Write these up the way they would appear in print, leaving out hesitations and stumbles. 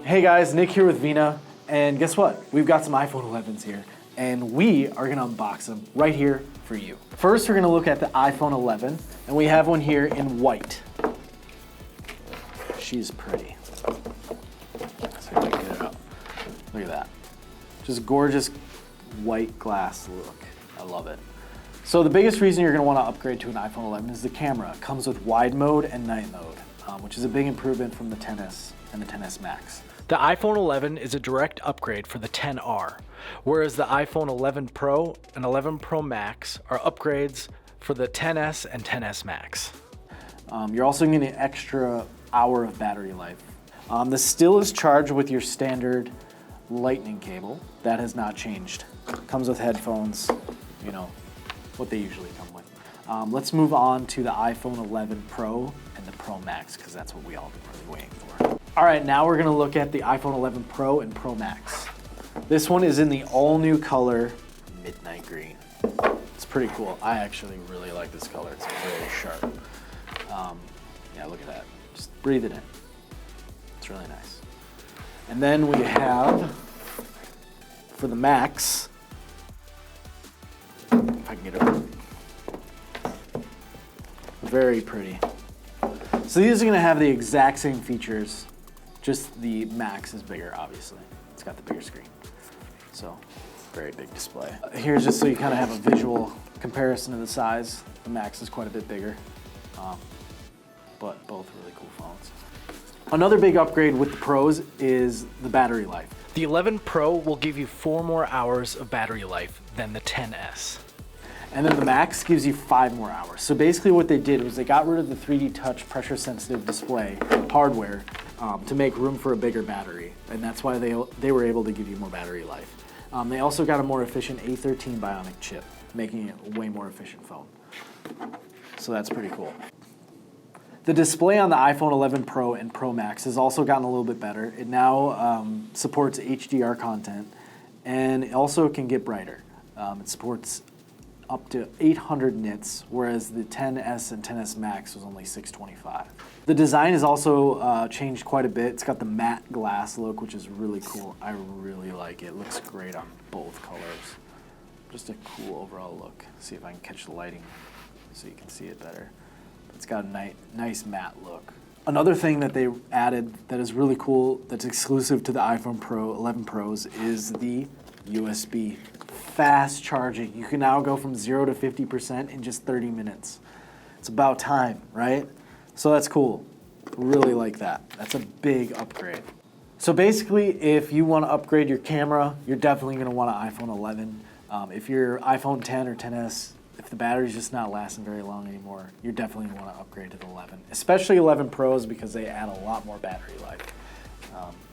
Hey guys, Nick here with Vena, and guess what? We've got some iPhone 11s here, and we are gonna unbox them right here for you. First, we're gonna look at the iPhone 11, and we have one here in white. She's pretty. Let's see if I can get it out. Look at that. Just gorgeous white glass look. I love it. So the biggest reason you're gonna wanna upgrade to an iPhone 11 is the camera. It comes with wide mode and night mode, which is a big improvement from the XS and the XS Max. The iPhone 11 is a direct upgrade for the XR, whereas the iPhone 11 Pro and 11 Pro Max are upgrades for the XS and XS Max. You're also getting an extra hour of battery life. This still is charged with your standard lightning cable. That has not changed. Comes with headphones, you know, what they usually come with. Let's move on to the iPhone 11 Pro and the Pro Max, because that's what we all been really waiting for. All right, now we're gonna look at the iPhone 11 Pro and Pro Max. This one is in the all new color, Midnight Green. It's pretty cool. I actually really like this color. It's very sharp. Yeah, look at that. Just breathe it in. It's really nice. And then we have, for the Max, if I can get it over. Very pretty. So these are gonna have the exact same features, just the Max is bigger, obviously. It's got the bigger screen. So, very big display. Here's just so you kind of have a visual comparison of the size. The Max is quite a bit bigger, but both really cool phones. Another big upgrade with the Pros is the battery life. The 11 Pro will give you 4 more hours of battery life than the XS. And then the Max gives you 5 more hours. So basically what they did was they got rid of the 3D Touch pressure sensitive display hardware to make room for a bigger battery. And that's why they were able to give you more battery life. They also got a more efficient A13 Bionic chip, making it a way more efficient phone. So that's pretty cool. The display on the iPhone 11 Pro and Pro Max has also gotten a little bit better. It now supports HDR content, and it also can get brighter. It supports up to 800 nits, whereas the XS and XS Max was only 625. The design has also changed quite a bit. It's got the matte glass look, which is really cool. I really like it. It looks great on both colors. Just a cool overall look. See if I can catch the lighting so you can see it better. It's got a nice matte look. Another thing that they added that is really cool, that's exclusive to the iPhone Pro 11 Pros, is the USB fast charging. You can now go from 0 to 50% in just 30 minutes. It's about time, right? So that's cool. Really like that. That's a big upgrade. So basically, if you want to upgrade your camera, you're definitely going to want an iPhone 11. If your iPhone 10 or XS, if the battery's just not lasting very long anymore, you definitely want to upgrade to the 11, especially 11 Pros because they add a lot more battery life.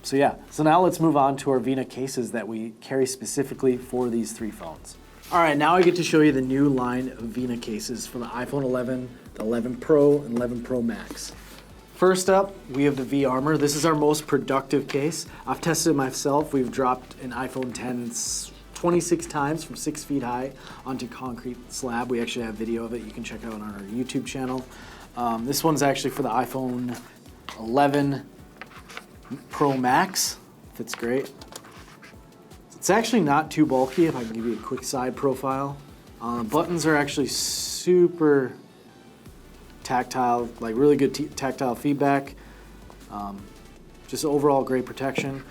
So yeah, so now let's move on to our Vena cases that we carry specifically for these 3 phones. All right, now I get to show you the new line of Vena cases for the iPhone 11, the 11 Pro, and 11 Pro Max. First up, we have the Vena Armour. This is our most productive case. I've tested it myself. We've dropped an iPhone 10 26 times from 6 feet high onto concrete slab. We actually have video of it. You can check it out on our YouTube channel. This one's actually for the iPhone 11 Pro Max. Fits great. It's actually not too bulky. If I can give you a quick side profile. Buttons are actually super tactile, like really good tactile feedback. Just overall great protection.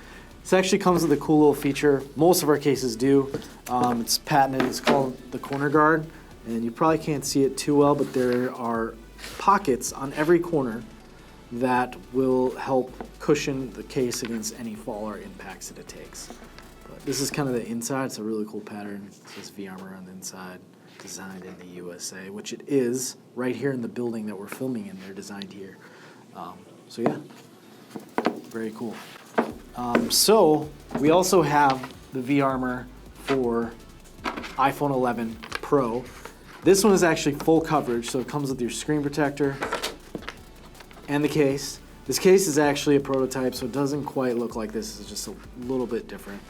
This actually comes with a cool little feature. Most of our cases do. It's patented. It's called the corner guard, and you probably can't see it too well, but there are pockets on every corner that will help cushion the case against any fall or impacts that it takes. But this is kind of the inside. It's a really cool pattern. It says Vena Armour on the inside, designed in the USA, which it is right here in the building that we're filming in. They're designed here. So yeah, very cool. So we also have the Vena Armour for iPhone 11 Pro. This one is actually full coverage, so it comes with your screen protector and the case. This case is actually a prototype, so it doesn't quite look like this. It's just a little bit different.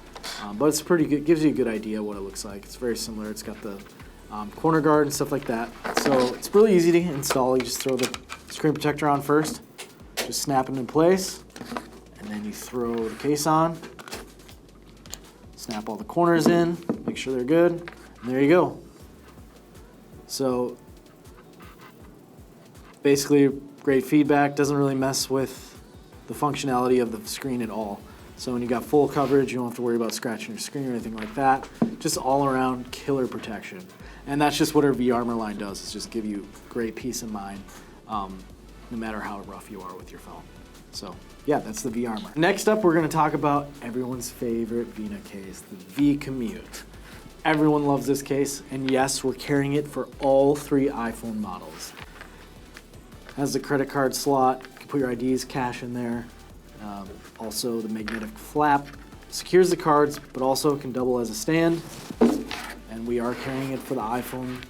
But it's pretty good. It gives you a good idea what it looks like. It's very similar. It's got the corner guard and stuff like that. So it's really easy to install. You just throw the screen protector on first, just snap it in place, and then you throw the case on, snap all the corners in, make sure they're good, and there you go. So basically great feedback, doesn't really mess with the functionality of the screen at all. So when you got full coverage, you don't have to worry about scratching your screen or anything like that. Just all around killer protection. And that's just what our Vena Armour line does, is just give you great peace of mind, no matter how rough you are with your phone. So yeah, that's the Vena Armour. Next up, we're gonna talk about everyone's favorite Vena case, the Vena Commute. Everyone loves this case, and yes, we're carrying it for all 3 iPhone models. Has the credit card slot, you can put your IDs, cash in there. Also the magnetic flap secures the cards, but also can double as a stand. And we are carrying it for the iPhone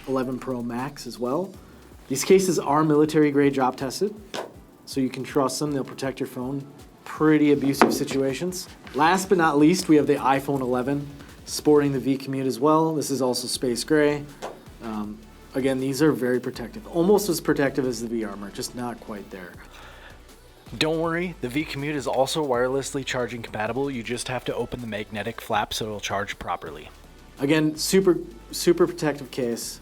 11 Pro Max as well. These cases are military grade drop tested, so you can trust them. They'll protect your phone. Pretty abusive situations. Last but not least, we have the iPhone 11 sporting the Vena Commute as well. This is also space gray. Again, these are very protective. Almost as protective as the Vena Armour, just not quite there. Don't worry, the Vena Commute is also wirelessly charging compatible. You just have to open the magnetic flap so it'll charge properly. Again, super protective case,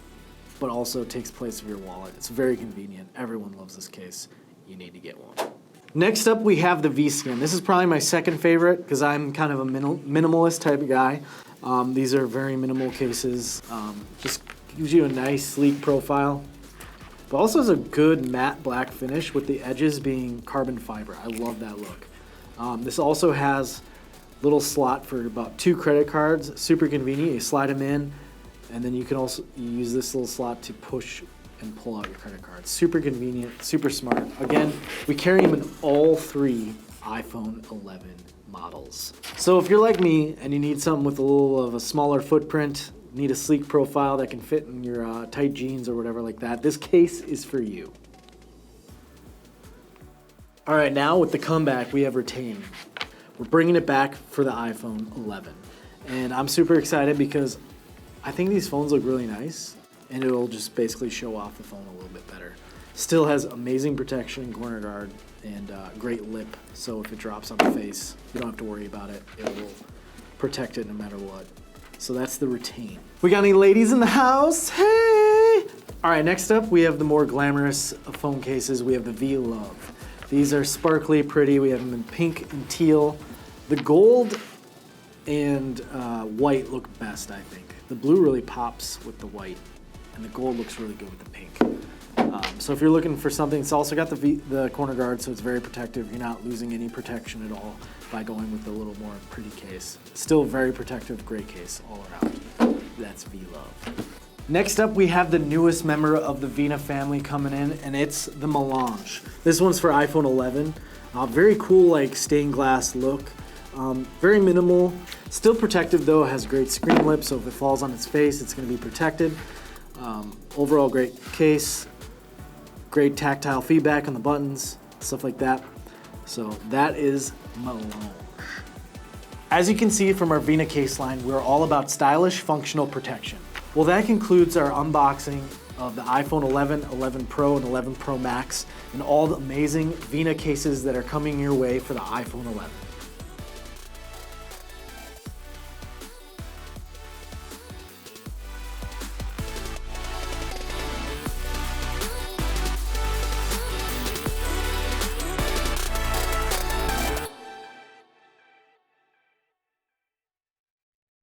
but also takes place of your wallet. It's very convenient. Everyone loves this case. You need to get one. Next up, we have the V-Skin. This is probably my second favorite because I'm kind of a minimalist type of guy. These are very minimal cases. Just gives you a nice, sleek profile, but also has a good matte black finish with the edges being carbon fiber. I love that look. This also has little slot for about 2 credit cards. Super convenient. You slide them in, and then you can also use this little slot to push and pull out your credit cards. Super convenient, super smart. Again, we carry them in all 3 iPhone 11 models. So if you're like me and you need something with a little of a smaller footprint, need a sleek profile that can fit in your tight jeans or whatever like that, this case is for you. All right, now with the comeback, we have Retain. We're bringing it back for the iPhone 11. And I'm super excited because I think these phones look really nice, and it'll just basically show off the phone a little bit better. Still has amazing protection, corner guard, and great lip. So if it drops on the face, you don't have to worry about it. It will protect it no matter what. So that's the Retain. We got any ladies in the house? Hey! All right, next up, we have the more glamorous phone cases. We have the Vena Love. These are sparkly, pretty. We have them in pink and teal. The gold and white look best, I think. The blue really pops with the white, and the gold looks really good with the pink. So if you're looking for something, it's also got the corner guard, so it's very protective. You're not losing any protection at all by going with a little more pretty case. Still very protective, great case all around. That's Vena Love. Next up, we have the newest member of the Vena family coming in, and it's the Melange. This one's for iPhone 11. Very cool, like stained glass look. Very minimal, still protective though. It has great screen lip, so if it falls on its face, it's going to be protected. Overall, great case. Great tactile feedback on the buttons, stuff like that. So that is Melange. As you can see from our Vena case line, we're all about stylish, functional protection. Well, that concludes our unboxing of the iPhone 11, 11 Pro, and 11 Pro Max, and all the amazing Vena cases that are coming your way for the iPhone 11.